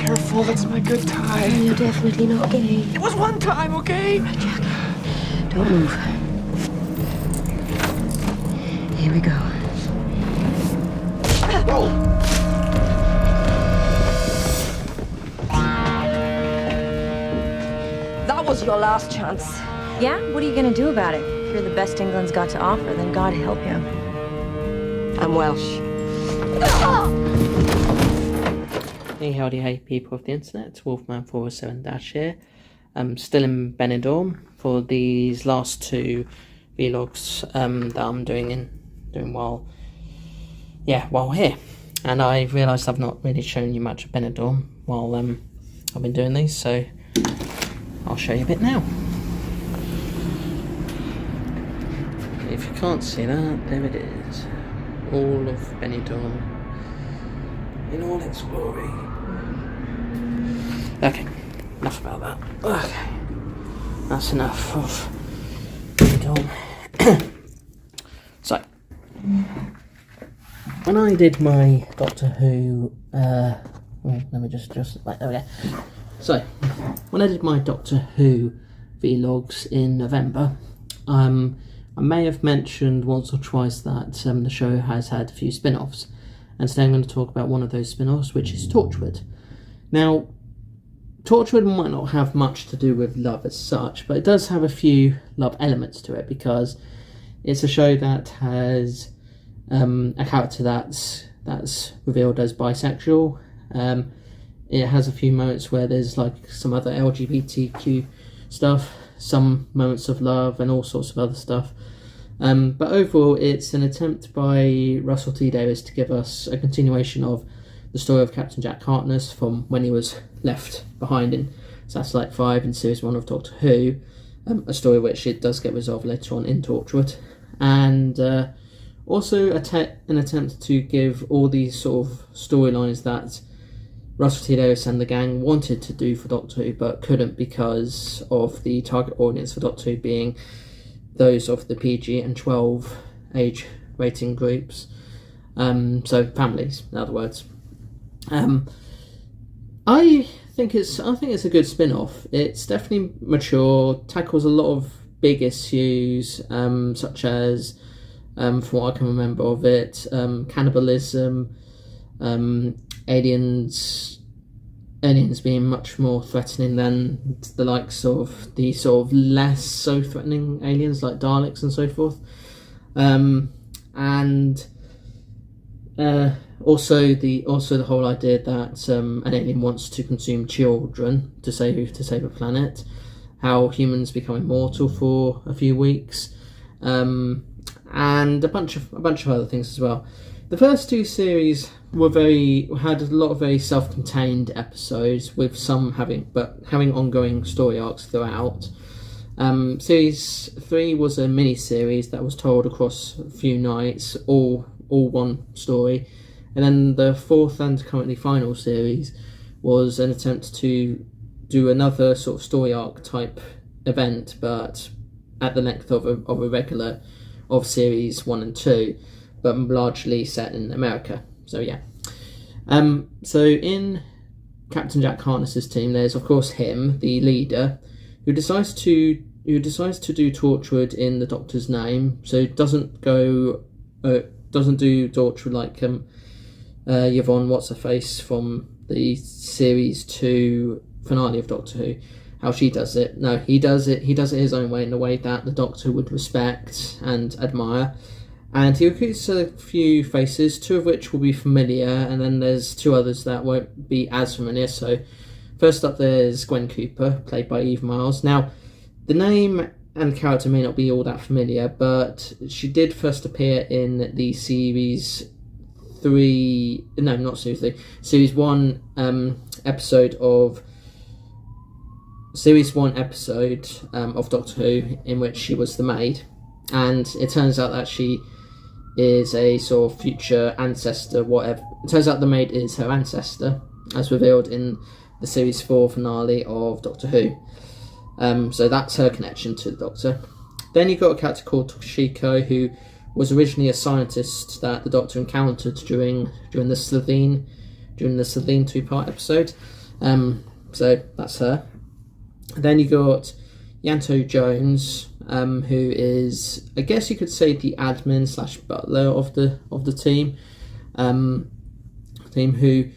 careful, that's my good time. You're definitely not gay. It was one time, okay? Right, Jack. Don't move. Here we go. That was your last chance. Yeah? What are you gonna do about it? If you're the best England's got to offer, then God help you. I'm Welsh. Hey howdy hey people of the internet, it's Wolfman407 here. I'm still in Benidorm for these last two vlogs that I'm doing while here. And I realised I've not really shown you much of Benidorm while I've been doing these, so I'll show you a bit now. If you can't see that, there it is. All of Benidorm in all its glory. Okay, enough about that. Okay, that's enough of Benidorm. So, when I did my Doctor Who, let me just like, there we go. So, when I did my Doctor Who vlogs in November, I may have mentioned once or twice that the show has had a few spin-offs, and today I'm going to talk about one of those spin-offs, which is Torchwood. Now, Torchwood might not have much to do with love as such, but it does have a few love elements to it, because it's a show that has a character that's revealed as bisexual. It has a few moments where there's like some other LGBTQ stuff, some moments of love and all sorts of other stuff. But overall, it's an attempt by Russell T Davies to give us a continuation of the story of Captain Jack Harkness from when he was left behind in Satellite 5 in Series 1 of Doctor Who, a story which it does get resolved later on in Torchwood, and also an attempt to give all these sort of storylines that Russell T Davies and the gang wanted to do for Doctor Who but couldn't because of the target audience for Doctor Who being those of the PG and 12 age rating groups, so families, in other words. I think it's a good spin-off. It's definitely mature, tackles a lot of big issues, such as, from what I can remember of it, cannibalism, aliens being much more threatening than the likes of the sort of less so threatening aliens like Daleks and so forth, and also the whole idea that an alien wants to consume children to save the planet, how humans become immortal for a few weeks, and a bunch of other things as well. The first two series had a lot of very self-contained episodes, with some having ongoing story arcs throughout. Series 3 was a mini-series that was told across a few nights, all one story, and then the fourth and currently final series was an attempt to do another sort of story arc type event, but at the length of a regular of series 1 and 2, but largely set in America. So yeah. So in Captain Jack Harkness's team, there's of course him, the leader, who decides to do Torchwood in the Doctor's name. So doesn't do Torchwood like Yvonne What's-Her-Face from the series 2 finale of Doctor Who, how she does it. No, he does it his own way, in a way that the Doctor would respect and admire. And he recruits a few faces, two of which will be familiar, and then there's two others that won't be as familiar. So first up there's Gwen Cooper, played by Eve Miles. Now, the name and character may not be all that familiar, but she did first appear in the Series 1 episode of Doctor Who, in which she was the maid. And it turns out that she is a sort of future ancestor, whatever. It turns out the maid is her ancestor, as revealed in the Series 4 finale of Doctor Who. So that's her connection to the Doctor. Then you've got a character called Toshiko, who was originally a scientist that the Doctor encountered during the Slovene 2-part episode. So that's her. Then you got Yanto Jones, who is, I guess you could say, the admin slash butler of the team. Who,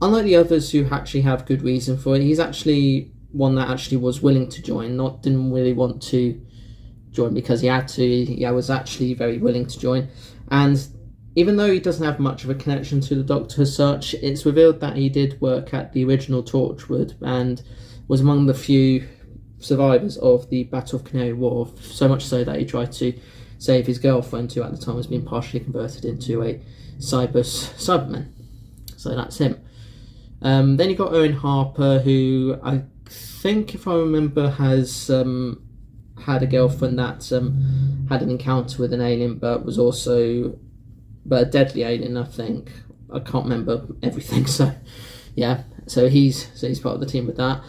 unlike the others who actually have good reason for it, he's actually one that actually was willing to join, didn't really want to join because he had to. He was actually very willing to join, and even though he doesn't have much of a connection to the Doctor as such, it's revealed that he did work at the original Torchwood and was among the few survivors of the Battle of Canary Wharf, so much so that he tried to save his girlfriend, who at the time was being partially converted into a Cyberman. So that's him. Then you got Owen Harper, who I think, if I remember, has had a girlfriend that had an encounter with an alien, but a deadly alien, I think. I can't remember everything, so yeah. So he's part of the team with that.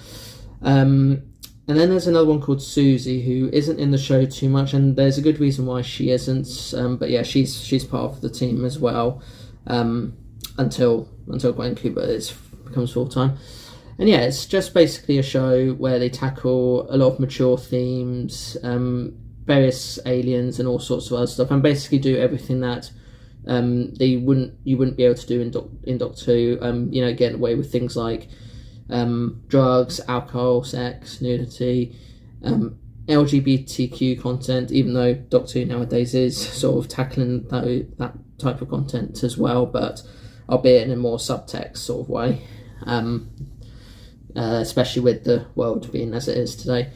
And then there's another one called Susie, who isn't in the show too much, and there's a good reason why she isn't. But yeah, she's part of the team as well, until Gwen Cooper becomes full time. And yeah, it's just basically a show where they tackle a lot of mature themes, various aliens, and all sorts of other stuff, and basically do everything that you wouldn't be able to do in Doctor Who. Getting away with things like drugs, alcohol, sex, nudity, LGBTQ content, even though Doctor Who nowadays is sort of tackling that type of content as well, but albeit in a more subtext sort of way, especially with the world being as it is today,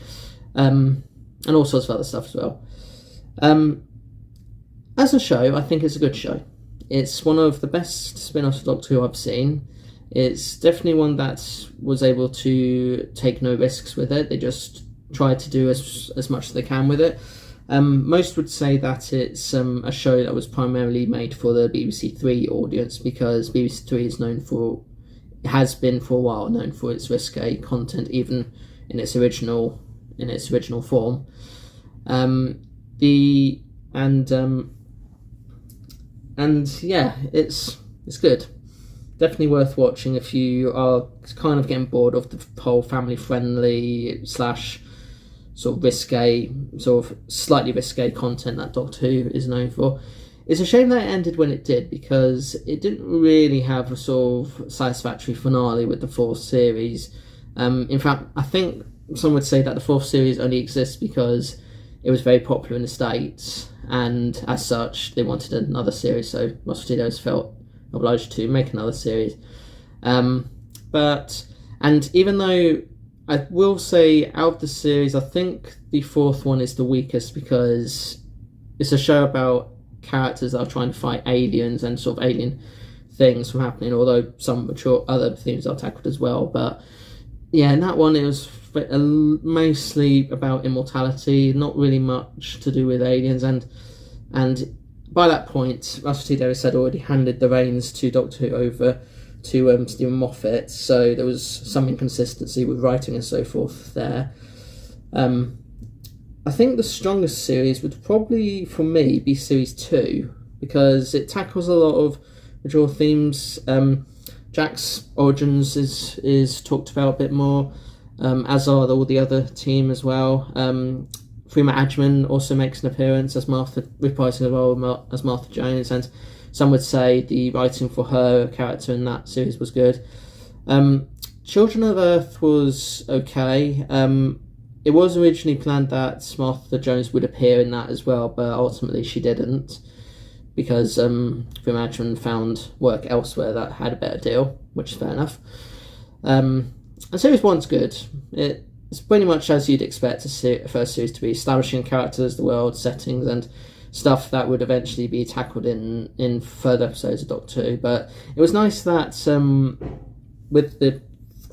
and all sorts of other stuff as well. As a show, I think it's a good show. It's one of the best spin-offs of Doctor Who I've seen. It's definitely one that was able to take no risks with it. They just tried to do as much as they can with it. Most would say that it's a show that was primarily made for the BBC Three audience, because BBC Three has been for a while known for its risque content, even in its original form. And yeah, it's good. Definitely worth watching if you are kind of getting bored of the whole family-friendly / sort of risque, sort of slightly risque content that Doctor Who is known for. It's a shame that it ended when it did, because it didn't really have a sort of satisfactory finale with the fourth series. In fact, I think some would say that the fourth series only exists because it was very popular in the States, and as such, they wanted another series, so Ross Studios felt obliged to make another series. And even though I will say, out of the series, I think the fourth one is the weakest, because it's a show about characters that are trying to fight aliens and sort of alien things from happening, although some mature other themes are tackled as well. But yeah, in that one it was mostly about immortality, not really much to do with aliens, and by that point, Russell T Davies had already handed the reins to Doctor Who over to Stephen Moffat, so there was some inconsistency with writing and so forth there. I think the strongest series would probably, for me, be Series 2, because it tackles a lot of mature themes. Jack's origins is talked about a bit more, as are all the other team as well. Freema Agyeman also makes an appearance as Martha, reprising the role as Martha Jones, and some would say the writing for her character in that series was good. Children of Earth was okay. It was originally planned that Martha Jones would appear in that as well, but ultimately she didn't, because Freema Agyeman found work elsewhere that had a better deal, which is fair enough. And Series 1's good. It's pretty much as you'd expect a first series to be, establishing characters, the world, settings, and stuff that would eventually be tackled in further episodes of Doctor Who. But it was nice that, with the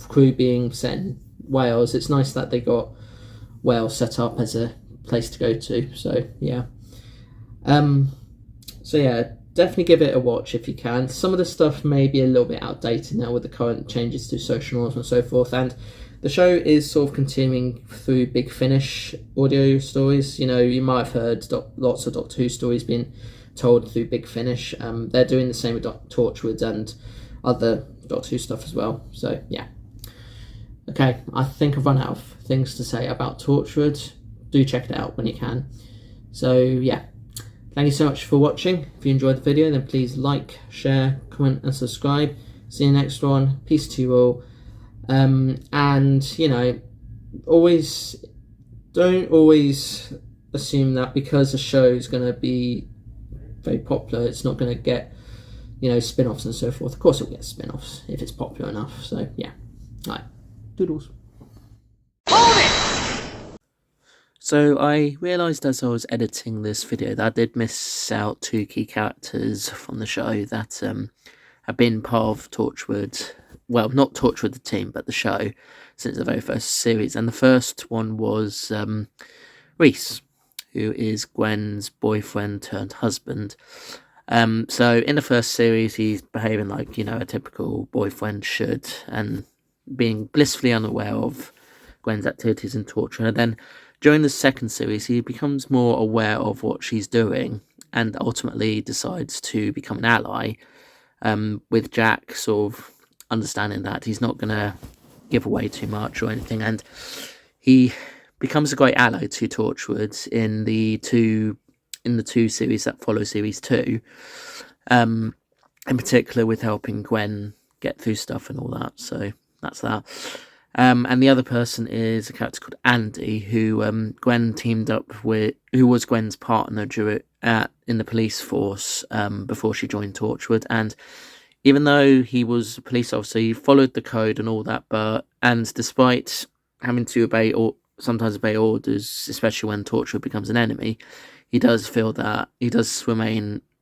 crew being set in Wales, it's nice that they got Wales set up as a place to go to. So yeah. Definitely give it a watch if you can. Some of the stuff may be a little bit outdated now with the current changes to social norms and so forth, and the show is sort of continuing through Big Finish audio stories. You might have heard lots of Doctor Who stories being told through Big Finish. They're doing the same with Torchwood and other Doctor Who stuff as well. So yeah. Okay, I think I've run out of things to say about Torchwood. Do check it out when you can. So yeah, thank you so much for watching. If you enjoyed the video, then please like, share, comment and subscribe. See you next one. Peace to you all. And you know, don't always assume that because a show is going to be very popular, it's not going to get, you know, spin-offs and so forth. Of course it'll get spin-offs if it's popular enough. So yeah, all right, doodles. So I realised as I was editing this video that I did miss out 2 key characters from the show that have been part of Torchwood. Well, not Torchwood the team, but the show since the very first series. And the first one was Reese, who is Gwen's boyfriend turned husband. So in the first series, he's behaving like, you know, a typical boyfriend should, and being blissfully unaware of Gwen's activities in Torchwood. And then during the second series, he becomes more aware of what she's doing and ultimately decides to become an ally, with Jack sort of understanding that he's not going to give away too much or anything. And he becomes a great ally to Torchwood in the two series that follow series 2, in particular with helping Gwen get through stuff and all that. So that's that. And the other person is a character called Andy, who Gwen teamed up with, who was Gwen's partner in the police force before she joined Torchwood. And even though he was a police officer, he followed the code and all that. And despite having to sometimes obey orders, especially when Torchwood becomes an enemy, he does feel that he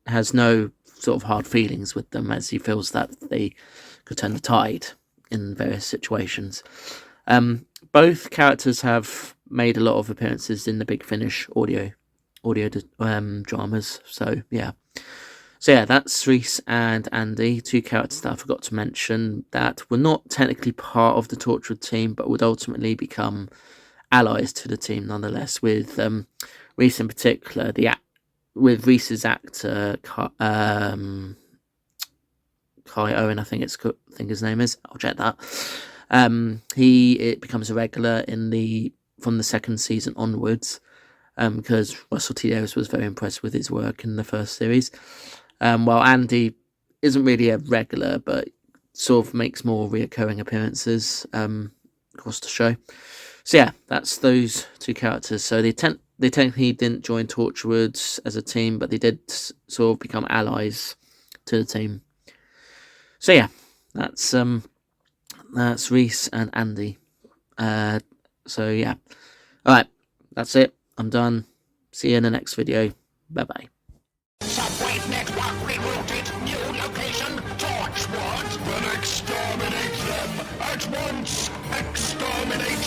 has no sort of hard feelings with them, as he feels that they could turn the tide in various situations. Both characters have made a lot of appearances in the Big Finish audio dramas. So yeah, that's Reese and Andy, 2 characters that I forgot to mention that were not technically part of the Torchwood team, but would ultimately become allies to the team nonetheless. With Reese in particular, with Reese's actor Kai Owen, I think his name is. I'll check that. It becomes a regular from the second season onwards, because Russell T Davies was very impressed with his work in the first series. While Andy isn't really a regular, but sort of makes more reoccurring appearances across the show. So yeah, that's those 2 characters. So they technically didn't join Torchwood as a team, but they did sort of become allies to the team. So yeah, that's Reese and Andy. So yeah, all right, that's it. I'm done. See you in the next video. Bye bye. Subway's network rerouted. New location, Torchwood. Then exterminate them at once. Exterminate